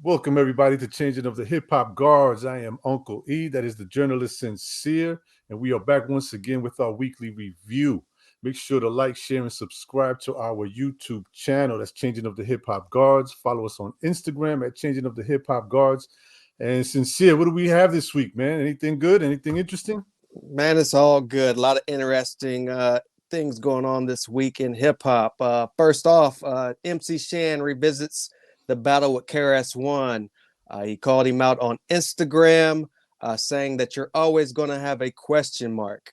Welcome everybody to Changing of the Hip Hop Guards. I am Uncle E, that is the journalist Sincere, and we are back once again with our weekly review. Make sure to like, share, and subscribe to our YouTube channel. That's Changing of the Hip Hop Guards. Follow us on Instagram at Changing of the Hip Hop Guards. And Sincere, what do we have this week, man? Anything good? Anything interesting? Man, it's all good. A lot of interesting things going on this week in hip hop. First off, MC Shan revisits the battle with KRS-One. He called him out on Instagram, saying that you're always going to have a question mark.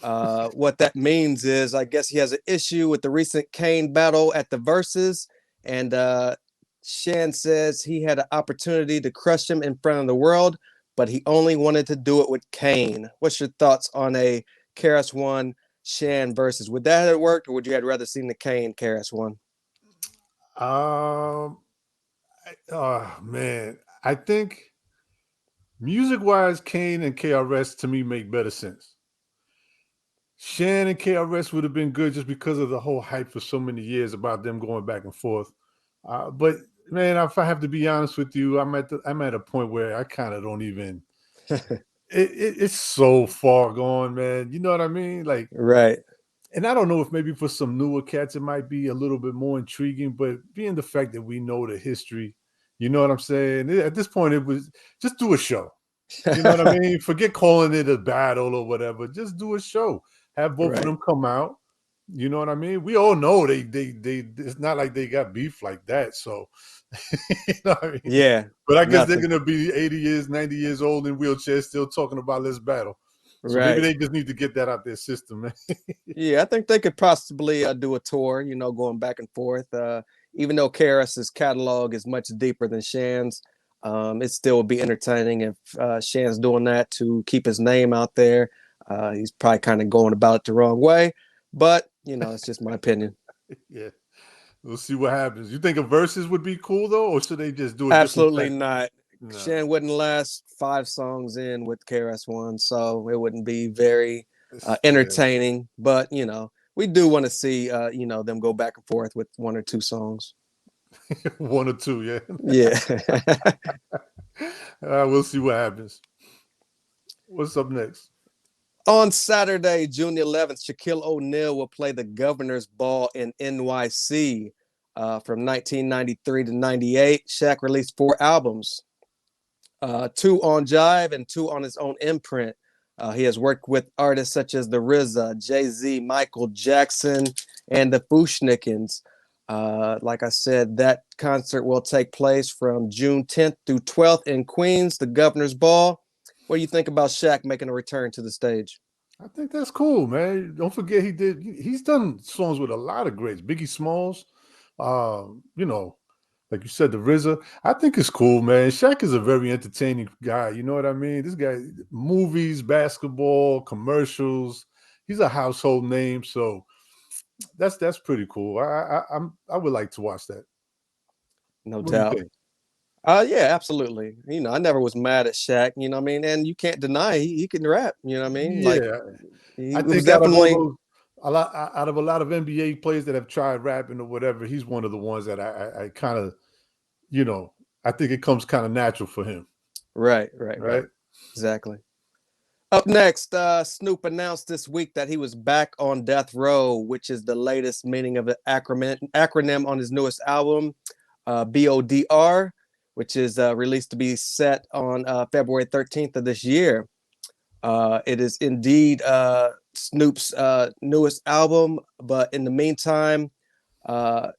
What that means is, I guess he has an issue with the recent Kane battle at the Versus, and Shan says he had an opportunity to crush him in front of the world, but he only wanted to do it with Kane. What's your thoughts on a KRS-One Shan versus? Would that have worked, or would you have rather seen the Kane KRS-One? Man, I think music-wise, Kane and KRS to me make better sense. Shan and KRS would have been good just because of the whole hype for so many years about them going back and forth. But man, if I have to be honest with you, I'm at a point where I kind of don't even. It's so far gone, man. You know what I mean? Like, right. And I don't know if maybe for some newer cats it might be a little bit more intriguing, but being the fact that we know the history, you know what I'm saying? At this point, it was just do a show. You know what I mean? Forget calling it a battle or whatever. Just do a show. Have both of them come out. You know what I mean? We all know they it's not like they got beef like that. So you know what I mean? Yeah. But I guess they're gonna be 80 years, 90 years old in wheelchairs still talking about let's battle. So maybe they just need to get that out their system, man. Yeah, I think they could possibly do a tour, going back and forth. Even though KRS's catalog is much deeper than Shan's, it still would be entertaining if Shan's doing that to keep his name out there. He's probably kind of going about it the wrong way, but it's just my opinion. Yeah, we'll see what happens. You think a versus would be cool though, or should they just do it? Absolutely not. No. Shan wouldn't last 5 songs in with KRS-One, so it wouldn't be very entertaining. But we do want to see them go back and forth with 1 or 2 songs. 1 or 2, yeah. Yeah. We'll see what happens. What's up next? On Saturday, June 11th, Shaquille O'Neal will play the Governor's Ball in NYC. From 1993 to 98, Shaq released 4 albums. 2 on Jive and 2 on his own imprint. He has worked with artists such as the RZA, Jay-Z, Michael Jackson, and the Fushnikins. Like I said, that concert will take place from June 10th through 12th in Queens, the Governor's Ball. What do you think about Shaq making a return to the stage? I think that's cool, man. Don't forget he's done songs with a lot of greats. Biggie Smalls, like you said, the RZA. I think it's cool, man. Shaq is a very entertaining guy. You know what I mean? This guy, movies, basketball, commercials. He's a household name, so that's pretty cool. I would like to watch that. No doubt. Yeah, absolutely. I never was mad at Shaq. You know what I mean? And you can't deny he can rap. You know what I mean? Yeah, like, I think definitely out of a lot of NBA players that have tried rapping or whatever, he's one of the ones that I kind of, I think it comes kind of natural for him. Right. Exactly. Up next, Snoop announced this week that he was back on death row, which is the latest meaning of the acronym on his newest album, BODR, which is released to be set on February 13th of this year. It is indeed Snoop's newest album, but in the meantime,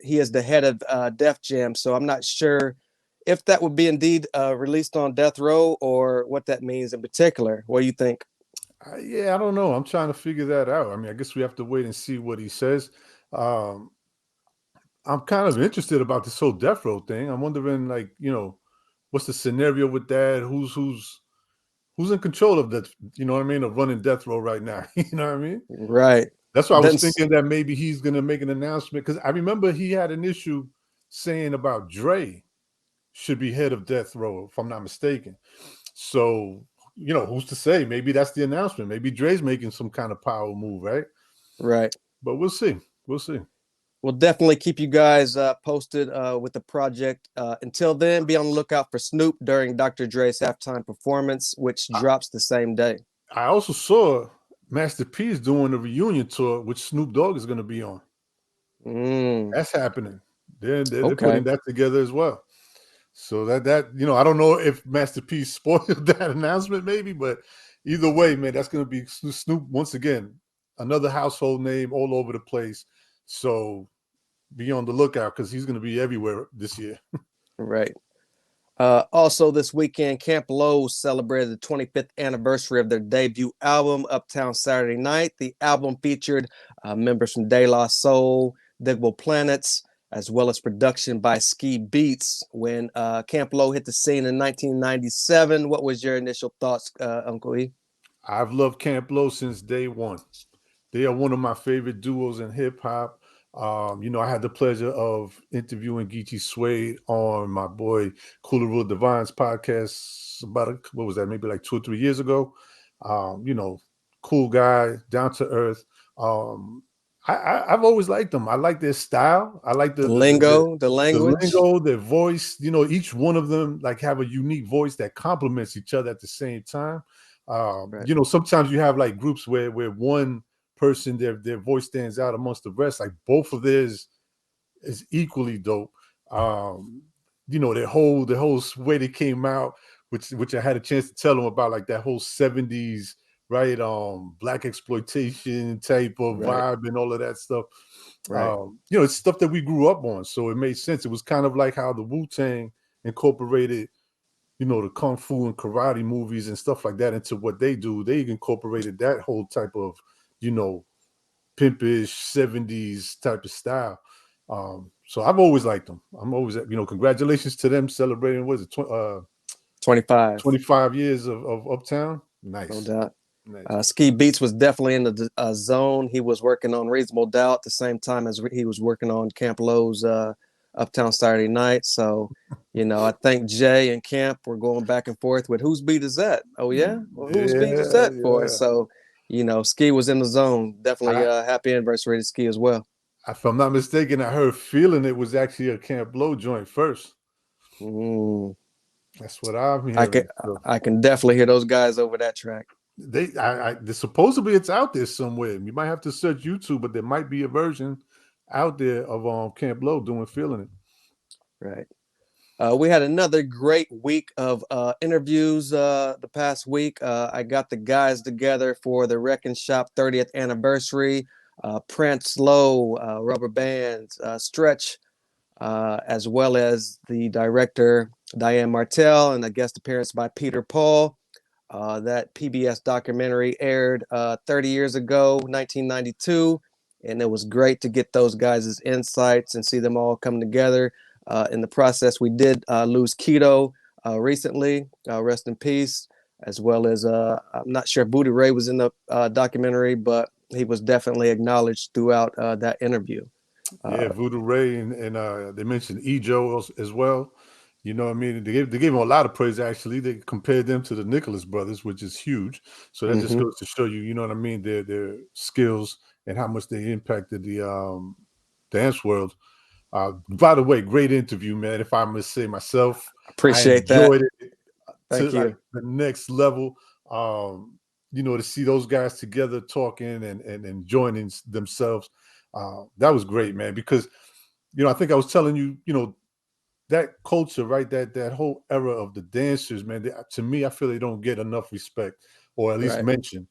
he is the head of Def Jam, so I'm not sure if that would be indeed released on death row or what that means in particular. What do you think? Yeah, I don't know. I'm trying to figure that out. I mean, I guess we have to wait and see what he says. I'm kind of interested about this whole death row thing. I'm wondering, like, what's the scenario with that? Who's in control of that? You know what I mean? Of running death row right now. You know what I mean? Right. That's why I was thinking that maybe he's going to make an announcement, because I remember he had an issue saying about Dre should be head of death row, if I'm not mistaken. So, who's to say? Maybe that's the announcement. Maybe Dre's making some kind of power move, right? Right. But we'll see. We'll see. We'll definitely keep you guys posted with the project. Until then, be on the lookout for Snoop during Dr. Dre's halftime performance, which I, drops the same day. I also saw Master P is doing a reunion tour, which Snoop Dogg is going to be on. Mm, That's happening. They're putting okay. that together as well. So that I don't know if Master P spoiled that announcement, maybe, but either way, man, that's going to be Snoop once again, another household name all over the place. So be on the lookout because he's going to be everywhere this year. Right. Also, this weekend, Camp Low celebrated the 25th anniversary of their debut album, Uptown Saturday Night. The album featured members from De La Soul, Digable Planets, as well as production by Ski Beats. When Camp Low hit the scene in 1997, what was your initial thoughts, Uncle E? I've loved Camp Low since day one. They are one of my favorite duos in hip hop. I had the pleasure of interviewing Geechee Suede on my boy Cooler Rule Divine's podcast about what was that, maybe like 2 or 3 years ago. Um, you know, cool guy, down to earth. Um, I've always liked them. I like their style. I like The lingo, the the language. lingo, their voice. Each one of them like have a unique voice that complements each other at the same time. Right, Sometimes you have like groups where one person their voice stands out amongst the rest. Like both of theirs is equally dope. Um, their whole way they came out, which I had a chance to tell them about, like that whole 70s, right? Black exploitation type of right, vibe and all of that stuff. right, It's stuff that we grew up on, so it made sense. It was kind of like how the Wu-Tang incorporated the kung fu and karate movies and stuff like that into what they do. They incorporated that whole type of, you know, pimpish 70s type of style. So I've always liked them. I'm always, congratulations to them celebrating, what is it, 25, 25 years of Uptown? no Nice. doubt. Nice. Ski Beats was definitely in the zone. He was working on Reasonable Doubt at the same time as he was working on Camp Lowe's Uptown Saturday Night. So, I think Jay and Camp were going back and forth with whose beat is that? Oh, yeah? Well, whose beat is Yeah, that for? yeah. So, Ski was in the zone. Definitely I, happy anniversary to Ski as well. if I'm not mistaken, I heard Feeling It was actually a Camp Blow joint first. Mm, That's what I'm I can hearing. So I can definitely hear those guys over that track. supposedly it's out there somewhere. You might have to search YouTube, but there might be a version out there of Camp Low doing Feeling It. Right. We had another great week of interviews the past week. I got the guys together for the Wrecking Shop 30th anniversary. Prince Lowe, Rubber Bands, Stretch, as well as the director Diane Martell, and a guest appearance by Peter Paul. That PBS documentary aired 30 years ago, 1992, and it was great to get those guys' insights and see them all come together. In the process, we did lose Keto recently, rest in peace, as well as I'm not sure if Booty Ray was in the documentary, but he was definitely acknowledged throughout that interview. Yeah, Uh, Voodoo Ray and they mentioned Ejo as well. You know what I mean? They gave him a lot of praise actually. They compared them to the Nicholas brothers, which is huge. So that just mhm. goes to show you, you know what I mean, their skills and how much they impacted the dance world. By the way, great interview, man. If I must say myself, I Appreciate that. enjoyed it to Thank like you. the next level. To see those guys together talking and enjoying themselves. That was great, man, because I think I was telling you, that culture, right? That whole era of the dancers, man. To me, I feel they don't get enough respect, or at least Right. mention.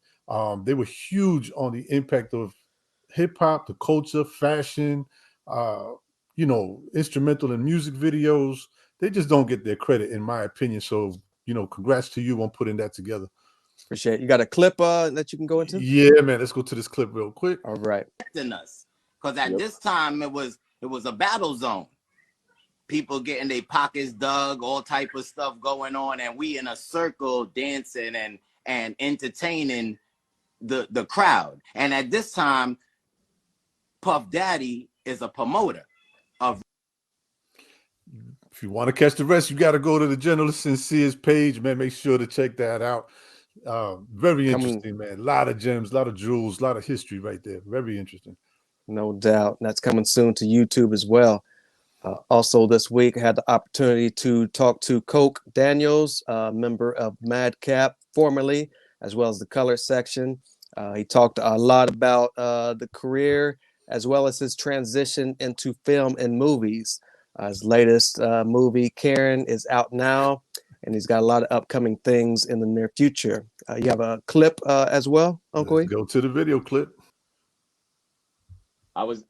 They were huge on the impact of hip hop, the culture, fashion, uh, instrumental and music videos. They just don't get their credit, in my opinion. So, congrats to you on putting that together. Appreciate it. You got a clip that you can go into? Yeah, man. Let's go to this clip real quick. All right. Us because at Yep. this time it was a battle zone. People getting their pockets dug, all type of stuff going on, and we in a circle dancing and entertaining the crowd. And at this time, Puff Daddy is a promoter of. If you want to catch the rest, you got to go to the General Sincere's page, man. Make sure to check that out. Very Coming interesting, man. A lot of gems, a lot of jewels, a lot of history right there. Very interesting. No doubt. And that's coming soon to YouTube as well. Also, this week, I had the opportunity to talk to Coke Daniels, member of Madcap, formerly, as well as the color section. He talked a lot about the career as well as his transition into film and movies. His latest movie, Karen, is out now, and he's got a lot of upcoming things in the near future. You have a clip as well, Uncle Let's E? go to the video clip.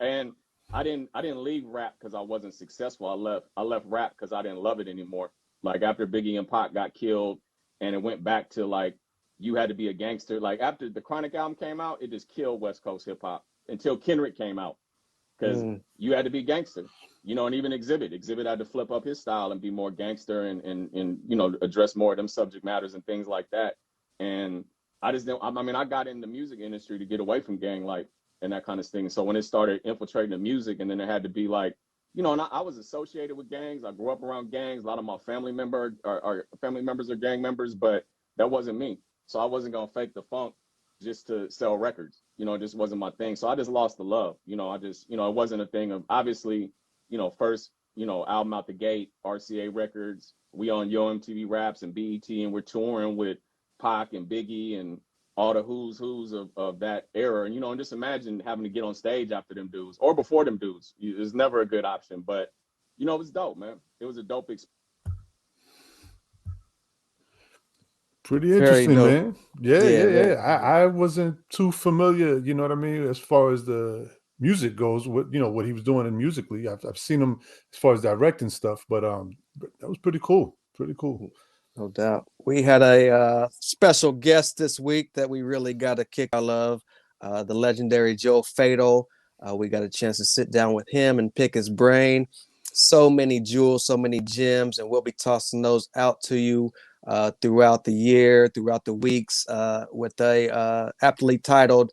And I didn't leave rap because I wasn't successful. I left rap because I didn't love it anymore. Like after Biggie and Pac got killed, and it went back to like you had to be a gangster. Like after the Chronic album came out, it just killed West Coast hip hop until Kendrick came out because Mm, you had to be gangster. And even Exhibit had to flip up his style and be more gangster and address more of them subject matters and things like that. And I just don't. I mean, I got in the music industry to get away from gang life and that kind of thing. So when it started infiltrating the music, and then it had to be like, and I was associated with gangs. I grew up around gangs. A lot of my family members are gang members, but that wasn't me. So I wasn't gonna fake the funk just to sell records. It just wasn't my thing. So I just lost the love. It wasn't a thing of obviously, first, album out the gate, RCA Records. We on Yo MTV Raps and BET, and we're touring with Pac and Biggie and all the who's of that era. And just imagine having to get on stage after them dudes or before them dudes. It's never a good option, but it was dope, man. It was a dope experience. Pretty very interesting, dope. man. Yeah, Yeah, yeah, very. yeah. I wasn't too familiar, you know what I mean, as far as the music goes, what he was doing in musically. I've seen him as far as directing stuff, but that was pretty cool. Pretty cool. No doubt. We had a special guest this week that we really got a kick out of, the legendary Joe Fatal. We got a chance to sit down with him and pick his brain. So many jewels, so many gems, and we'll be tossing those out to you throughout the year, throughout the weeks, with a aptly titled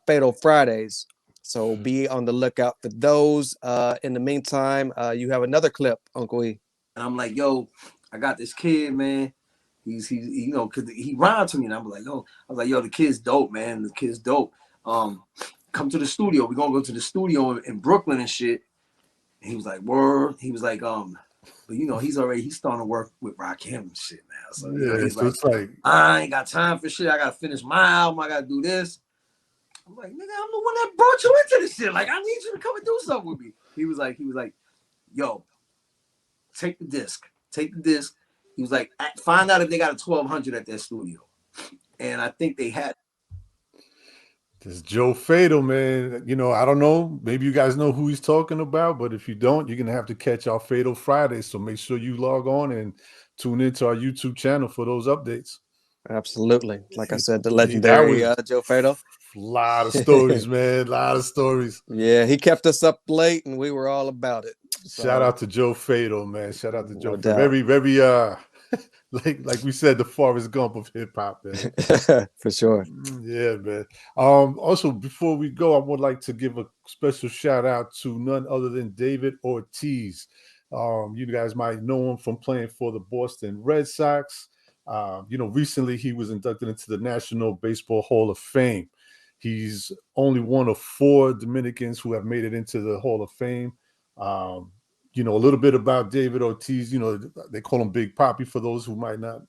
Fatal Fridays. So be on the lookout for those. In the meantime, you have another clip, Uncle E. And I'm like, yo, I got this kid, man. He's cause he rhymed to me, and I'm like, yo, I was like, yo, the kid's dope, man. The kid's dope. Come to the studio. We're gonna go to the studio in Brooklyn and shit. And he was like, word. He was like, but he's starting to work with Rakim and shit now. So Yeah, he's so like, it's like I ain't got time for shit. I gotta finish my album. I gotta do this. I'm like, nigga, I'm the one that brought you into this shit. Like, I need you to come and do something with me. He was like, yo, take the disc. He was like, find out if they got a 1200 at their studio. And I think they had. this Joe Fatal, man. I don't know. Maybe you guys know who he's talking about, but if you don't, you're gonna have to catch our Fatal Friday. So make sure you log on and tune into our YouTube channel for those updates. Absolutely. Like I said, the That legendary was Joe Fatal. a lot of stories, man. A lot of stories. Yeah, he kept us up late and we were all about it. Shout So, out to Joe Fatal, man. Shout out to Joe no Fatal. doubt. Very, very like we said, the Forrest Gump of hip hop, man. For sure. Yeah, man. Also, before we go, I would like to give a special shout out to none other than David Ortiz. You guys might know him from playing for the Boston Red Sox. Recently he was inducted into the National Baseball Hall of Fame. He's only one of 4 Dominicans who have made it into the Hall of Fame. A little bit about David Ortiz. They call him Big Papi for those who might not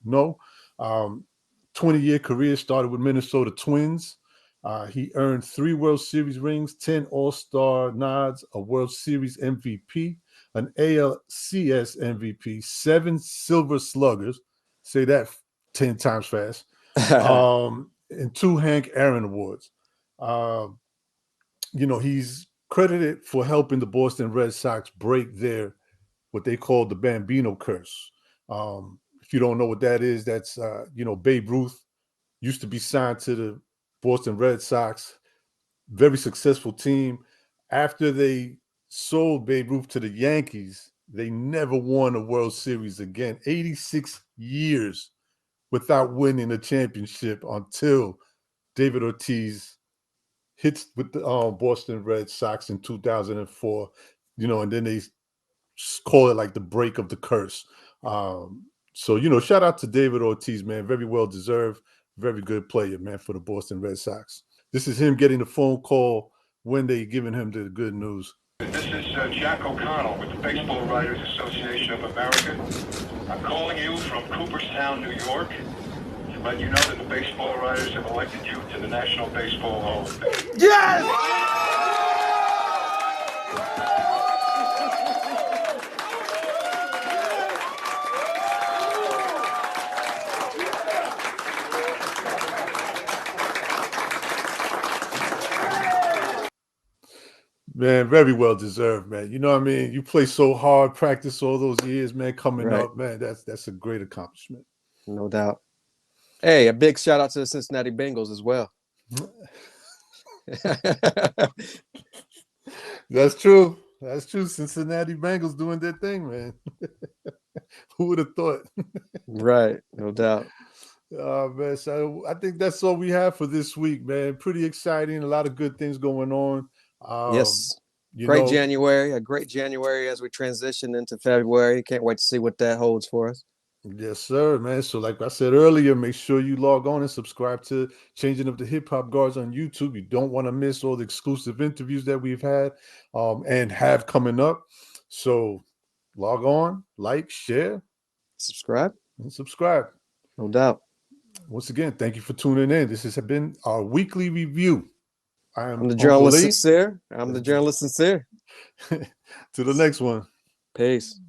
know. 20-year career started with Minnesota Twins. He earned 3 World Series rings, 10 All-Star nods, a World Series MVP, an ALCS MVP, 7 Silver Sluggers. Say that 10 times fast. And 2 Hank Aaron Awards. He's credited for helping the Boston Red Sox break their what they call the Bambino curse. If you don't know what that is, that's Babe Ruth used to be signed to the Boston Red Sox, very successful team. After they sold Babe Ruth to the Yankees, they never won a World Series again. 86 years without winning a championship until David Ortiz hits with the Boston Red Sox in 2004. And then they call it like the break of the curse. So shout out to David Ortiz, man. Very well deserved. Very good player, man, for the Boston Red Sox. This is him getting the phone call when they giving him the good news. This is Jack O'Connell with the Baseball Writers Association of America. I'm calling you from Cooperstown, New York, to let you know that the baseball writers have elected you to the National Baseball Hall of Fame. Yes! Man, very well deserved, man. You know what I mean? You play so hard, practice all those years, man, coming Right. up, man. That's a great accomplishment. No doubt. Hey, a big shout out to the Cincinnati Bengals as well. That's true. That's true. Cincinnati Bengals doing their thing, man. Who would have thought? Right, no doubt. Man, so I think that's all we have for this week, man. Pretty exciting. A lot of good things going on. Yes. You Great know, January, a great January as we transition into February. Can't wait to see what that holds for us. yes, sir, man. So, like I said earlier, make sure you log on and subscribe to Changing Up the Hip Hop Guards on YouTube. You don't want to miss all the exclusive interviews that we've had and have coming up. So, log on, like, share, Subscribe, and subscribe. no doubt. Once again, thank you for tuning in. This has been our weekly review. I'm the Uncle journalist Lee. sincere. I'm the journalist sincere. To the next one. Peace.